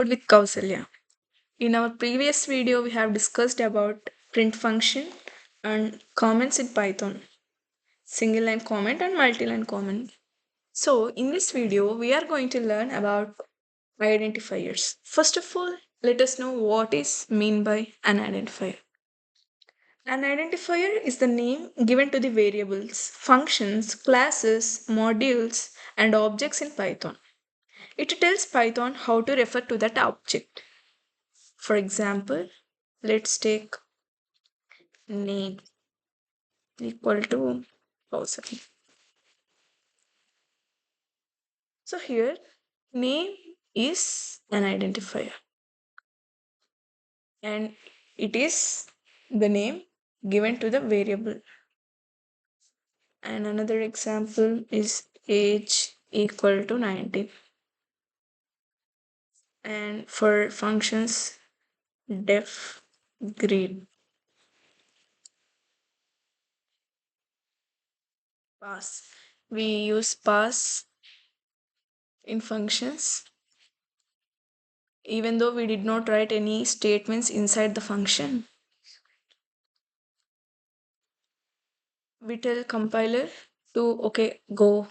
With Kausalya. In our previous video, we have discussed about print function and comments in Python, single line comment and multi-line comment. So in this video, we are going to learn about identifiers. First of all, let us know what is mean by an identifier. An identifier is the name given to the variables, functions, classes, modules, and objects in Python. It tells Python how to refer to that object. For example, let's take name equal to 1000. So here name is an identifier and it is the name given to the variable. And another example is age equal to 19. And for functions def grade pass. We use pass in functions even though we did not write any statements inside the function. We tell compiler to okay, go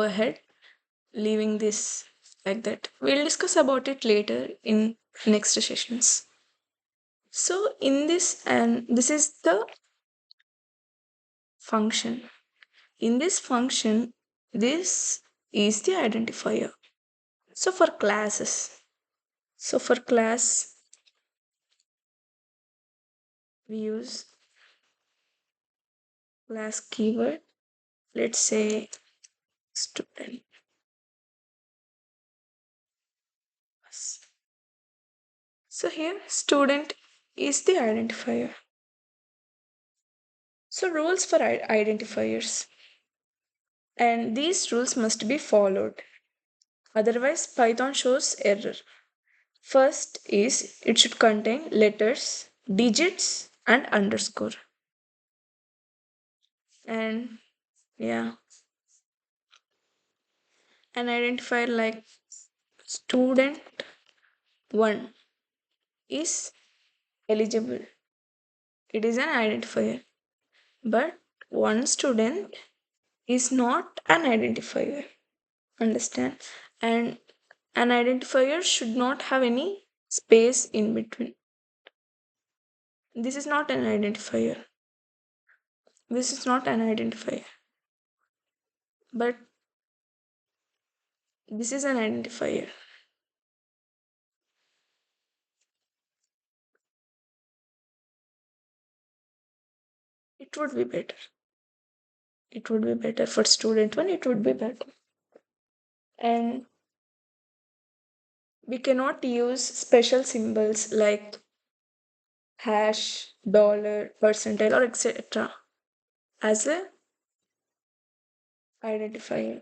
ahead, leaving this like that. We'll discuss about it later in next sessions. So in this, and this is the function. In this function, this is the identifier. So for classes, so for class, we use class keyword. Let's say student. So here student is the identifier. So rules for identifiers. And these rules must be followed. Otherwise, Python shows error. First is it should contain letters, digits, and underscore. And yeah, an identifier like student1 is eligible. It is an identifier. But one student is not an identifier. Understand? And an identifier should not have any space in between. This is not an identifier. This is not an identifier. But this is an identifier. It would be better. It would be better for student one, it would be better. And we cannot use special symbols like hash, dollar, percentile, or etc. as a identifier.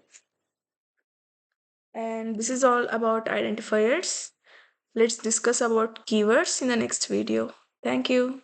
And this is all about identifiers. Let's discuss about keywords in the next video. Thank you.